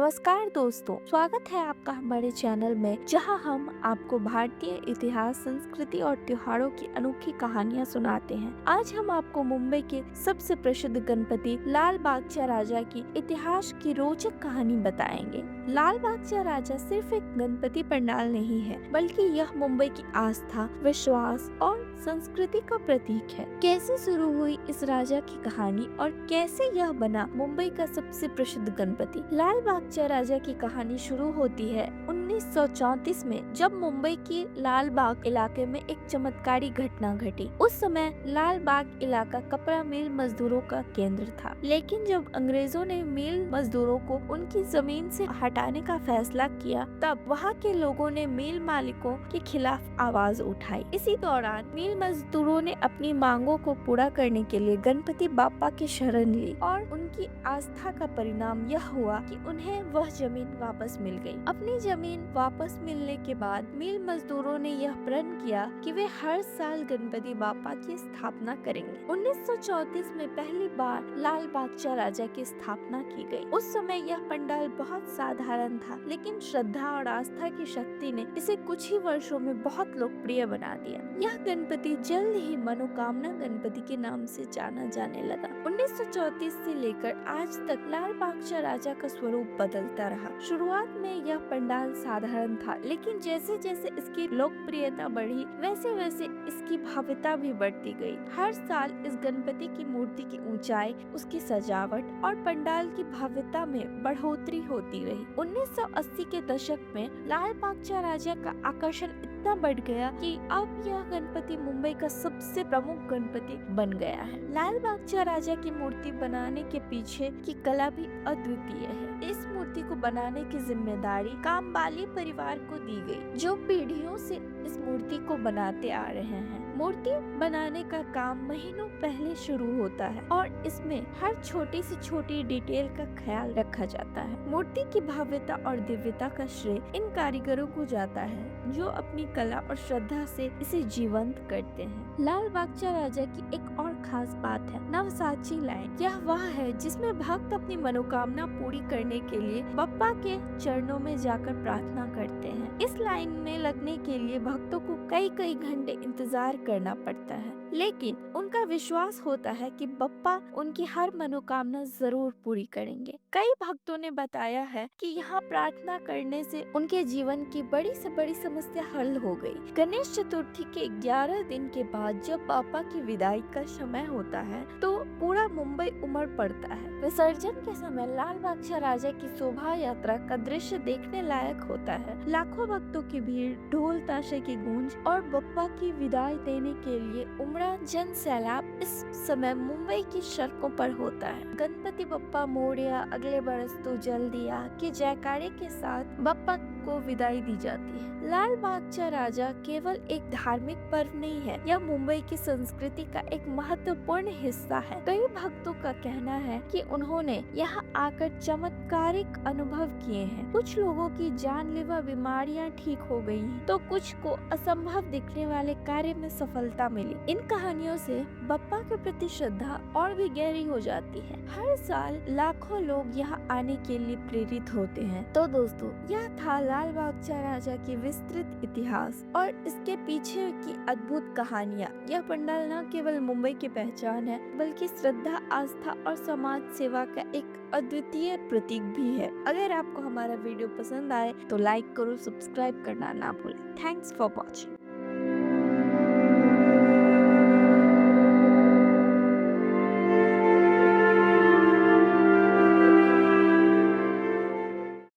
नमस्कार दोस्तों, स्वागत है आपका हमारे चैनल में जहां हम आपको भारतीय इतिहास, संस्कृति और त्योहारों की अनोखी कहानियां सुनाते हैं। आज हम आपको मुंबई के सबसे प्रसिद्ध गणपति लाल बागचा राजा की इतिहास की रोचक कहानी बताएंगे। लाल बागचा राजा सिर्फ एक गणपति पंडाल नहीं है, बल्कि यह मुंबई की आस्था, विश्वास और संस्कृति का प्रतीक है। कैसे शुरू हुई इस राजा की कहानी और कैसे यह बना मुंबई का सबसे प्रसिद्ध गणपति। लाल बागचा राजा की कहानी शुरू होती है 1934 में, जब मुंबई के लाल बाग इलाके में एक चमत्कारी घटना घटी। उस समय लाल बाग इलाका कपड़ा मिल मजदूरों का केंद्र था, लेकिन जब अंग्रेजों ने मिल मजदूरों को उनकी जमीन से हटाने का फैसला किया, तब वहाँ के लोगों ने मिल मालिकों के खिलाफ आवाज उठाई। इसी दौरान मिल मजदूरों ने अपनी मांगों को पूरा करने के लिए गणपति बाप्पा की शरण ली और उनकी आस्था का परिणाम यह हुआ कि उन्हें वह जमीन वापस मिल गई। अपनी जमीन वापस मिलने के बाद मिल मजदूरों ने यह प्रण किया कि वे हर साल गणपति बाप्पा की स्थापना करेंगे। 1934 में पहली बार लाल बागचा राजा की स्थापना की गई। उस समय यह पंडाल बहुत साधारण था, लेकिन श्रद्धा और आस्था की शक्ति ने इसे कुछ ही वर्षों में बहुत लोकप्रिय बना दिया। यह गणपति जल्द ही मनोकामना गणपति के नाम से जाना जाने लगा। 1934 से लेकर आज तक लाल बागचा राजा का स्वरूप बदलता रहा। शुरुआत में यह पंडाल साधारण था, लेकिन जैसे जैसे इसकी लोकप्रियता बढ़ी, वैसे वैसे इसकी भव्यता भी बढ़ती गई। हर साल इस गणपति की मूर्ति की ऊंचाई, उसकी सजावट और पंडाल की भव्यता में बढ़ोतरी होती रही। 1980 के दशक में लाल बागचा राजा का आकर्षण इतना बढ़ गया कि अब यह गणपति मुंबई का सबसे प्रमुख गणपति बन गया है। लाल बागचा राजा की मूर्ति बनाने के पीछे की कला भी अद्वितीय है। इस मूर्ति को बनाने की जिम्मेदारी कामबाली परिवार को दी गई, जो पीढ़ियों से इस मूर्ति को बनाते आ रहे हैं। मूर्ति बनाने का काम महीनों पहले शुरू होता है और इसमें हर छोटी से छोटी डिटेल का ख्याल रखा जाता है। मूर्ति की भव्यता और दिव्यता का श्रेय इन कारीगरों को जाता है, जो अपनी कला और श्रद्धा से इसे जीवंत करते हैं। लाल बागचा राजा की एक और खास बात है नवसाची लाइन। यह वह है जिसमें भक्त अपनी मनोकामना पूरी करने के लिए बप्पा के चरणों में जाकर प्रार्थना करते हैं। इस लाइन में लगने के लिए भक्तों को कई कई घंटे इंतजार करना पड़ता है, लेकिन उनका विश्वास होता है कि बप्पा उनकी हर मनोकामना जरूर पूरी करेंगे। कई भक्तों ने बताया है कि यहाँ प्रार्थना करने से उनके जीवन की बड़ी से बड़ी समस्या हल हो गई। गणेश चतुर्थी के 11 दिन के बाद जब बाप्पा की विदाई का समय होता है, तो पूरा मुंबई उमड़ पड़ता है। विसर्जन के समय लाल बागचा राजा की शोभा यात्रा का दृश्य देखने लायक होता है। लाखों भक्तों की भीड़, ढोल ताशे की गूंज और बप्पा की विदाई देने के लिए उमड़ा जन सैलाब इस समय मुंबई की सड़कों पर होता है। गणपति बप्पा मोरया, अगले बरस तो जल्दी आ के जयकारे के साथ बप्पा को विदाई दी जाती है। लाल बागचा राजा केवल एक धार्मिक पर्व नहीं है, यह मुंबई की संस्कृति का एक महत्वपूर्ण हिस्सा है। कई भक्तों का कहना है कि उन्होंने यहाँ आकर चमत्कारिक अनुभव किए हैं। कुछ लोगों की जानलेवा बीमारियां ठीक हो गई हैं, तो कुछ को असंभव दिखने वाले कार्य में सफलता मिली। इन कहानियों से बप्पा के प्रति श्रद्धा और भी गहरी हो जाती है। हर साल लाखों लोग यहाँ आने के लिए प्रेरित होते हैं। तो दोस्तों, यह था लाल बागचा राजा की विस्तृत इतिहास और इसके पीछे की अद्भुत कहानियाँ। यह पंडाल न केवल मुंबई की पहचान है, बल्कि श्रद्धा, आस्था और समाज सेवा का एक अद्वितीय प्रतीक भी है। अगर आपको हमारा वीडियो पसंद आए तो लाइक करो, सब्सक्राइब करना ना भूलें। Thanks for watching.